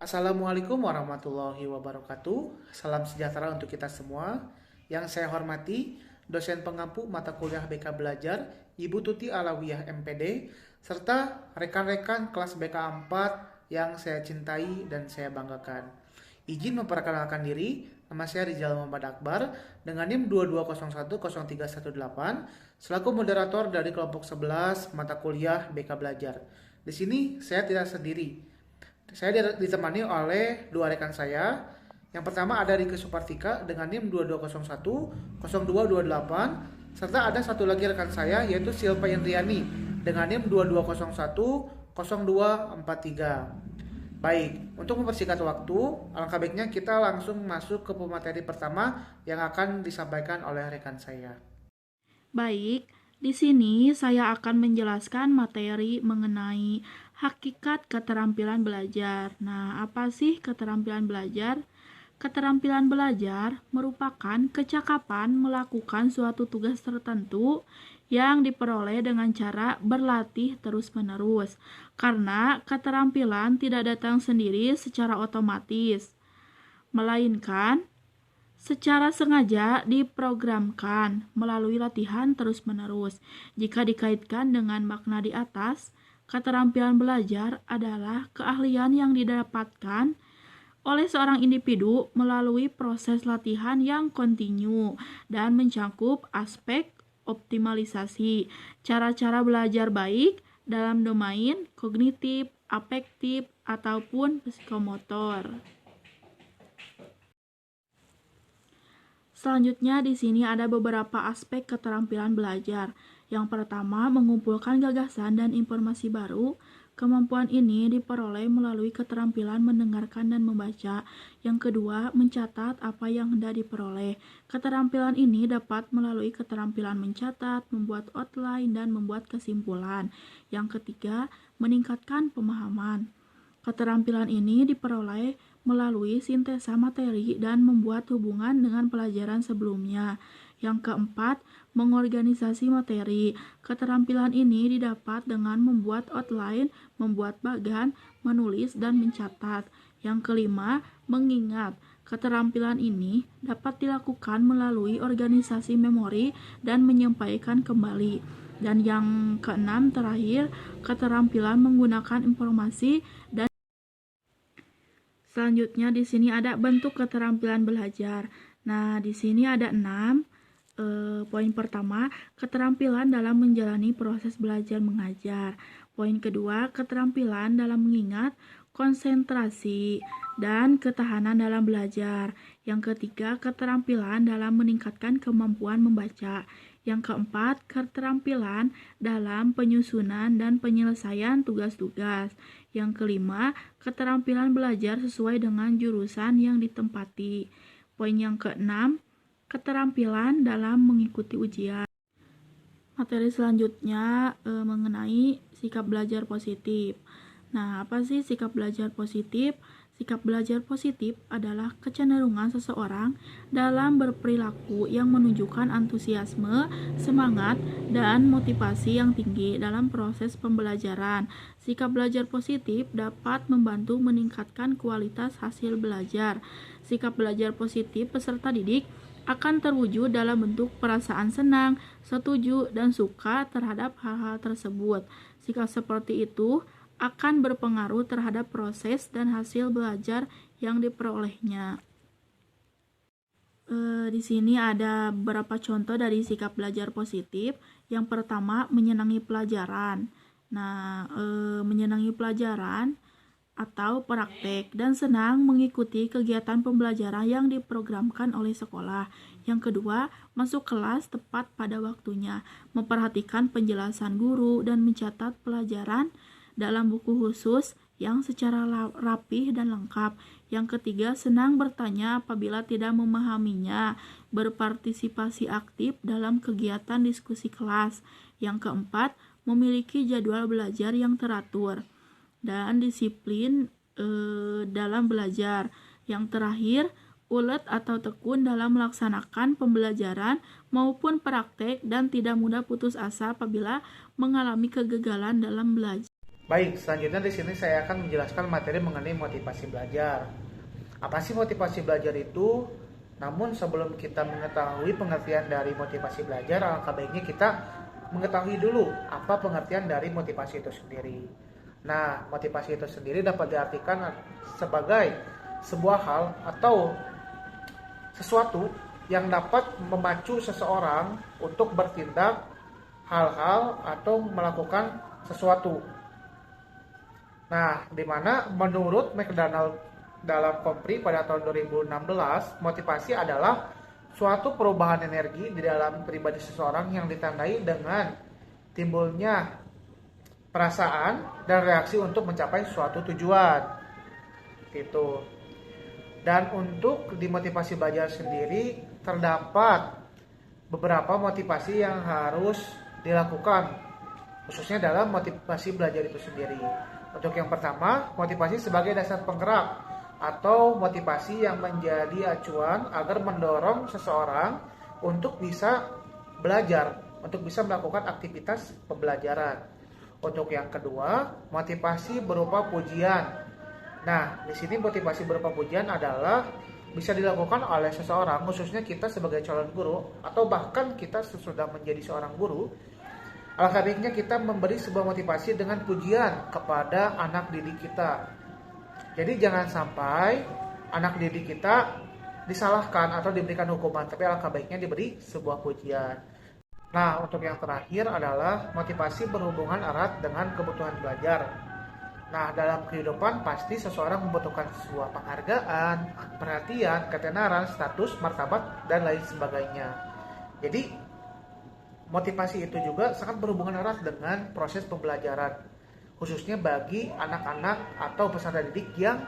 Assalamualaikum warahmatullahi wabarakatuh. Salam sejahtera untuk kita semua. Yang saya hormati, dosen pengampu mata kuliah BK Belajar, Ibu Tuti Alawiyah MPD, serta rekan-rekan kelas BK 4 yang saya cintai dan saya banggakan. Izin memperkenalkan diri, nama saya Rizal Muhammad Akbar dengan NIM 22010318 selaku moderator dari kelompok 11 mata kuliah BK Belajar. Di sini saya tidak sendiri. Saya ditemani oleh dua rekan saya. Yang pertama ada Rike Supartika dengan NIM 22010228 serta ada satu lagi rekan saya yaitu Silva Indriani dengan NIM 22010243. Baik, untuk mempersingkat waktu, alangkah baiknya kita langsung masuk ke pemateri pertama yang akan disampaikan oleh rekan saya. Baik, di sini saya akan menjelaskan materi mengenai hakikat keterampilan belajar. Nah, apa sih keterampilan belajar? Keterampilan belajar merupakan kecakapan melakukan suatu tugas tertentu yang diperoleh dengan cara berlatih terus-menerus. Karena keterampilan tidak datang sendiri secara otomatis, melainkan secara sengaja diprogramkan melalui latihan terus-menerus. Jika dikaitkan dengan makna di atas, keterampilan belajar adalah keahlian yang didapatkan oleh seorang individu melalui proses latihan yang kontinu dan mencakup aspek optimalisasi cara-cara belajar baik dalam domain kognitif, afektif, ataupun psikomotor. Selanjutnya di sini ada beberapa aspek keterampilan belajar. Yang pertama, mengumpulkan gagasan dan informasi baru. Kemampuan ini diperoleh melalui keterampilan mendengarkan dan membaca. Yang kedua, mencatat apa yang hendak diperoleh. Keterampilan ini dapat melalui keterampilan mencatat, membuat outline, dan membuat kesimpulan. Yang ketiga, meningkatkan pemahaman. Keterampilan ini diperoleh melalui sintesa materi dan membuat hubungan dengan pelajaran sebelumnya. Yang keempat, mengorganisasi materi. Keterampilan ini didapat dengan membuat outline, membuat bagan, menulis, dan mencatat. Yang kelima, mengingat. Keterampilan ini dapat dilakukan melalui organisasi memori dan menyampaikan kembali. Dan yang keenam terakhir, keterampilan menggunakan informasi dan selanjutnya di sini ada bentuk keterampilan belajar. Nah, di sini ada 6. Poin pertama, keterampilan dalam menjalani proses belajar mengajar. Poin kedua, keterampilan dalam mengingat, konsentrasi, dan ketahanan dalam belajar. Yang ketiga, keterampilan dalam meningkatkan kemampuan membaca. Yang keempat, keterampilan dalam penyusunan dan penyelesaian tugas-tugas. Yang kelima, keterampilan belajar sesuai dengan jurusan yang ditempati. Poin yang keenam, keterampilan dalam mengikuti ujian. Materi selanjutnya mengenai sikap belajar positif. Nah, apa sih sikap belajar positif? Sikap belajar positif adalah kecenderungan seseorang dalam berperilaku yang menunjukkan antusiasme, semangat, dan motivasi yang tinggi dalam proses pembelajaran. Sikap belajar positif dapat membantu meningkatkan kualitas hasil belajar. Sikap belajar positif peserta didik akan terwujud dalam bentuk perasaan senang, setuju, dan suka terhadap hal-hal tersebut. Sikap seperti itu akan berpengaruh terhadap proses dan hasil belajar yang diperolehnya. Di sini ada beberapa contoh dari sikap belajar positif. Yang pertama, menyenangi pelajaran. Nah, menyenangi pelajaran atau praktek dan senang mengikuti kegiatan pembelajaran yang diprogramkan oleh sekolah. Yang kedua, masuk kelas tepat pada waktunya, memperhatikan penjelasan guru dan mencatat pelajaran dalam buku khusus yang secara rapih dan lengkap. Yang ketiga, senang bertanya apabila tidak memahaminya, berpartisipasi aktif dalam kegiatan diskusi kelas. Yang keempat, memiliki jadwal belajar yang teratur dan disiplin dalam belajar. Yang terakhir, ulet atau tekun dalam melaksanakan pembelajaran maupun praktek dan tidak mudah putus asa apabila mengalami kegagalan dalam belajar. Baik, selanjutnya di sini saya akan menjelaskan materi mengenai motivasi belajar. Apa sih motivasi belajar itu? Namun sebelum kita mengetahui pengertian dari motivasi belajar, alangkah baiknya kita mengetahui dulu apa pengertian dari motivasi itu sendiri. Nah, motivasi itu sendiri dapat diartikan sebagai sebuah hal atau sesuatu yang dapat memacu seseorang untuk bertindak hal-hal atau melakukan sesuatu. Nah, di mana menurut McDonald dalam Kompri pada tahun 2016, motivasi adalah suatu perubahan energi di dalam pribadi seseorang yang ditandai dengan timbulnya perasaan dan reaksi untuk mencapai suatu tujuan. Gitu. Dan untuk di motivasi belajar sendiri terdapat beberapa motivasi yang harus dilakukan, khususnya dalam motivasi belajar itu sendiri. Untuk yang pertama, motivasi sebagai dasar penggerak atau motivasi yang menjadi acuan agar mendorong seseorang untuk bisa belajar, untuk bisa melakukan aktivitas pembelajaran. Untuk yang kedua, motivasi berupa pujian. Nah, di sini motivasi berupa pujian adalah bisa dilakukan oleh seseorang, khususnya kita sebagai calon guru atau bahkan kita sesudah menjadi seorang guru. Alangkah baiknya kita memberi sebuah motivasi dengan pujian kepada anak didik kita. Jadi jangan sampai anak didik kita disalahkan atau diberikan hukuman, tapi alangkah baiknya diberi sebuah pujian. Nah, untuk yang terakhir adalah motivasi berhubungan erat dengan kebutuhan belajar. Nah, dalam kehidupan pasti seseorang membutuhkan sebuah penghargaan, perhatian, ketenaran, status, martabat, dan lain sebagainya. Jadi, motivasi itu juga sangat berhubungan erat dengan proses pembelajaran, khususnya bagi anak-anak atau peserta didik yang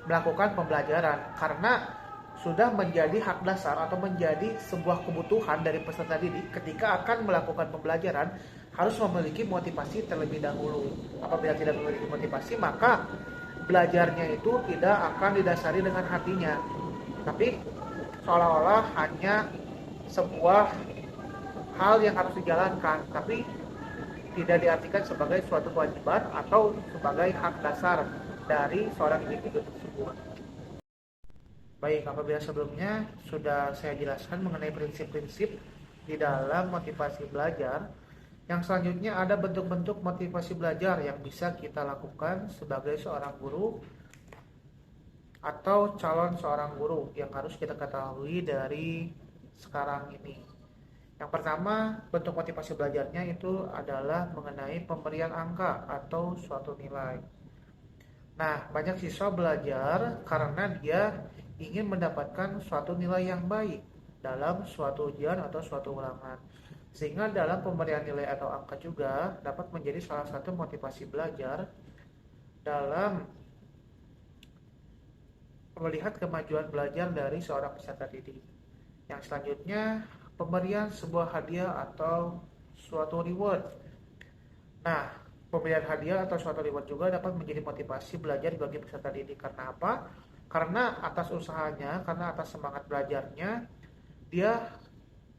melakukan pembelajaran, karena sudah menjadi hak dasar atau menjadi sebuah kebutuhan dari peserta didik ketika akan melakukan pembelajaran harus memiliki motivasi terlebih dahulu. Apabila tidak memiliki motivasi, maka belajarnya itu tidak akan didasari dengan hatinya, tapi seolah-olah hanya sebuah hal yang harus dijalankan, tapi tidak diartikan sebagai suatu kewajiban atau sebagai hak dasar dari seorang individu tersebut. Baik, apabila sebelumnya sudah saya jelaskan mengenai prinsip-prinsip di dalam motivasi belajar, yang selanjutnya ada bentuk-bentuk motivasi belajar yang bisa kita lakukan sebagai seorang guru atau calon seorang guru yang harus kita ketahui dari sekarang ini. Yang pertama, bentuk motivasi belajarnya itu adalah mengenai pemberian angka atau suatu nilai. Nah, banyak siswa belajar karena dia ingin mendapatkan suatu nilai yang baik dalam suatu ujian atau suatu ulangan. Sehingga dalam pemberian nilai atau angka juga dapat menjadi salah satu motivasi belajar dalam melihat kemajuan belajar dari seorang peserta didik. Yang selanjutnya, pemberian sebuah hadiah atau suatu reward. Nah, pemberian hadiah atau suatu reward juga dapat menjadi motivasi belajar bagi peserta didik. Karena apa? Karena atas usahanya, karena atas semangat belajarnya, dia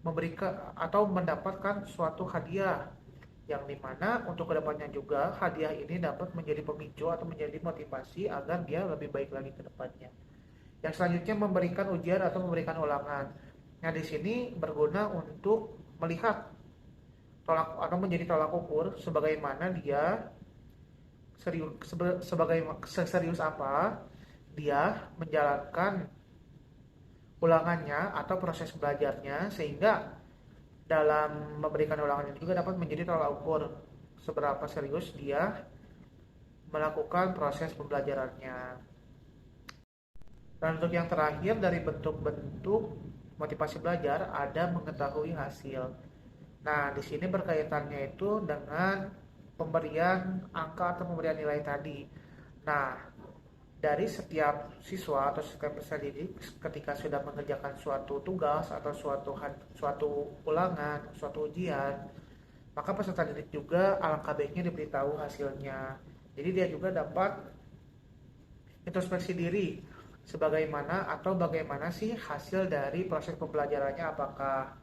memberikan atau mendapatkan suatu hadiah yang dimana untuk kedepannya juga hadiah ini dapat menjadi pemicu atau menjadi motivasi agar dia lebih baik lagi ke depannya. Yang selanjutnya memberikan ujian atau memberikan ulangan. Nah, di sini berguna untuk melihat tolak atau menjadi tolak ukur sebagaimana dia serius apa dia menjalankan ulangannya atau proses belajarnya, sehingga dalam memberikan ulangan ini juga dapat menjadi tolak ukur seberapa serius dia melakukan proses pembelajarannya. Dan untuk yang terakhir dari bentuk-bentuk motivasi belajar ada mengetahui hasil. Nah, di sini berkaitannya itu dengan pemberian angka atau pemberian nilai tadi. Nah, dari setiap siswa atau setiap peserta didik ketika sudah mengerjakan suatu tugas atau suatu ulangan, suatu ujian, maka peserta didik juga alangkah baiknya diberitahu hasilnya. Jadi dia juga dapat introspeksi diri sebagaimana atau bagaimana sih hasil dari proses pembelajarannya, apakah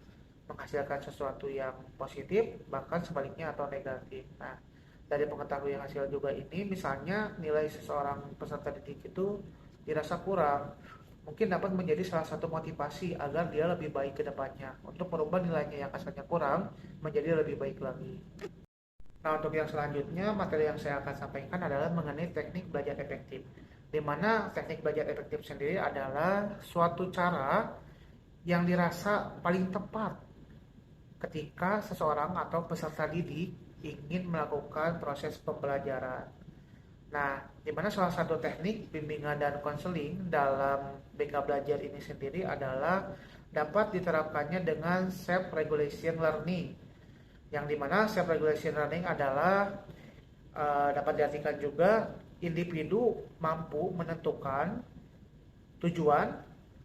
menghasilkan sesuatu yang positif, bahkan sebaliknya atau negatif. Nah, dari pengetahuan hasil juga ini, misalnya nilai seseorang peserta didik itu dirasa kurang, mungkin dapat menjadi salah satu motivasi agar dia lebih baik ke depannya untuk merubah nilainya yang asalnya kurang menjadi lebih baik lagi. Nah, untuk yang selanjutnya, materi yang saya akan sampaikan adalah mengenai teknik belajar efektif. Di mana teknik belajar efektif sendiri adalah suatu cara yang dirasa paling tepat ketika seseorang atau peserta didik ingin melakukan proses pembelajaran. Nah, di mana salah satu teknik bimbingan dan konseling dalam BK Belajar ini sendiri adalah dapat diterapkannya dengan self-regulation learning, yang dimana self-regulation learning adalah dapat diartikan juga individu mampu menentukan tujuan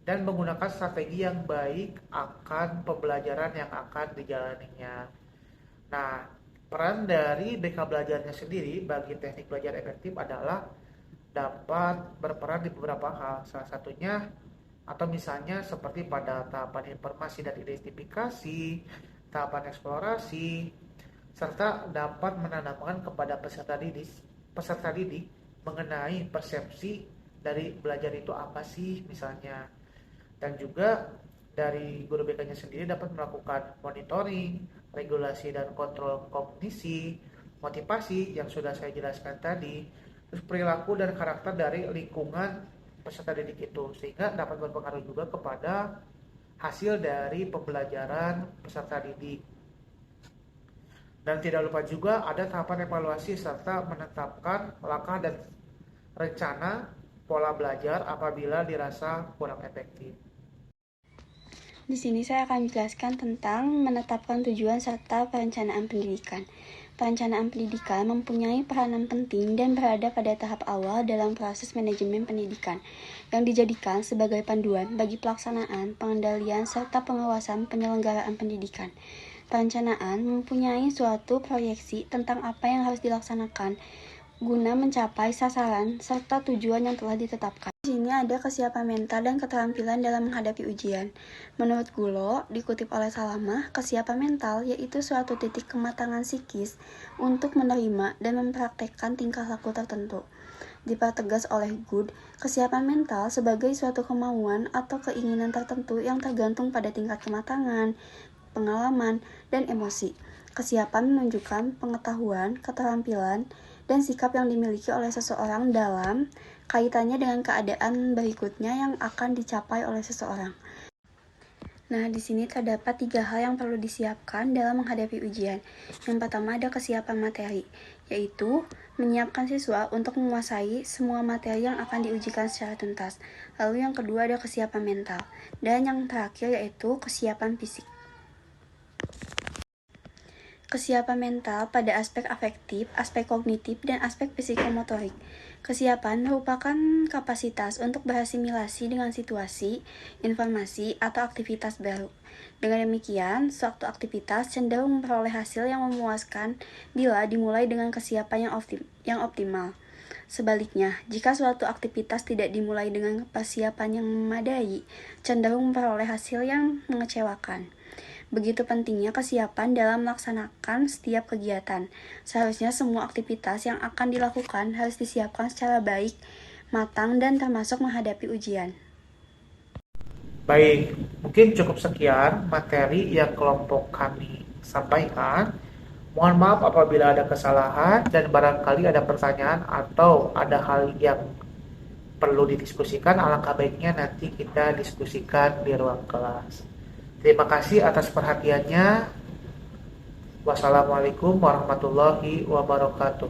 dan menggunakan strategi yang baik akan pembelajaran yang akan dijalaninya. Nah, peran dari BK Belajarnya sendiri bagi teknik belajar efektif adalah dapat berperan di beberapa hal. Salah satunya atau misalnya seperti pada tahapan informasi dan identifikasi, tahapan eksplorasi, serta dapat menanamkan kepada peserta didik mengenai persepsi dari belajar itu apa sih misalnya. Dan juga dari guru BK-nya sendiri dapat melakukan monitoring, regulasi dan kontrol kognisi, motivasi yang sudah saya jelaskan tadi, terus perilaku dan karakter dari lingkungan peserta didik itu, sehingga dapat berpengaruh juga kepada hasil dari pembelajaran peserta didik. Dan tidak lupa juga ada tahapan evaluasi serta menetapkan langkah dan rencana pola belajar apabila dirasa kurang efektif. Di sini saya akan menjelaskan tentang menetapkan tujuan serta perencanaan pendidikan. Perencanaan pendidikan mempunyai peranan penting dan berada pada tahap awal dalam proses manajemen pendidikan, yang dijadikan sebagai panduan bagi pelaksanaan, pengendalian, serta pengawasan penyelenggaraan pendidikan. Perencanaan mempunyai suatu proyeksi tentang apa yang harus dilaksanakan guna mencapai sasaran serta tujuan yang telah ditetapkan. Di sini ada kesiapan mental dan keterampilan dalam menghadapi ujian. Menurut Gulo, dikutip oleh Salamah, kesiapan mental yaitu suatu titik kematangan psikis untuk menerima dan mempraktekkan tingkah laku tertentu. Dipertegas oleh Good, kesiapan mental sebagai suatu kemauan atau keinginan tertentu yang tergantung pada tingkat kematangan, pengalaman, dan emosi. Kesiapan menunjukkan pengetahuan, keterampilan, dan sikap yang dimiliki oleh seseorang dalam kaitannya dengan keadaan berikutnya yang akan dicapai oleh seseorang. Nah, di sini terdapat 3 hal yang perlu disiapkan dalam menghadapi ujian. Yang pertama ada kesiapan materi, yaitu menyiapkan siswa untuk menguasai semua materi yang akan diujikan secara tuntas. Lalu yang kedua ada kesiapan mental. Dan yang terakhir yaitu kesiapan fisik. Kesiapan mental pada aspek afektif, aspek kognitif, dan aspek psikomotorik. Kesiapan merupakan kapasitas untuk berasimilasi dengan situasi, informasi, atau aktivitas baru. Dengan demikian, suatu aktivitas cenderung memperoleh hasil yang memuaskan bila dimulai dengan kesiapan yang optimal. Sebaliknya, jika suatu aktivitas tidak dimulai dengan persiapan yang memadai, cenderung memperoleh hasil yang mengecewakan. Begitu pentingnya kesiapan dalam melaksanakan setiap kegiatan. Seharusnya semua aktivitas yang akan dilakukan harus disiapkan secara baik, matang, dan termasuk menghadapi ujian. Baik, mungkin cukup sekian materi yang kelompok kami sampaikan. Mohon maaf apabila ada kesalahan dan barangkali ada pertanyaan atau ada hal yang perlu didiskusikan, alangkah baiknya nanti kita diskusikan di ruang kelas. Terima kasih atas perhatiannya. Wassalamualaikum warahmatullahi wabarakatuh.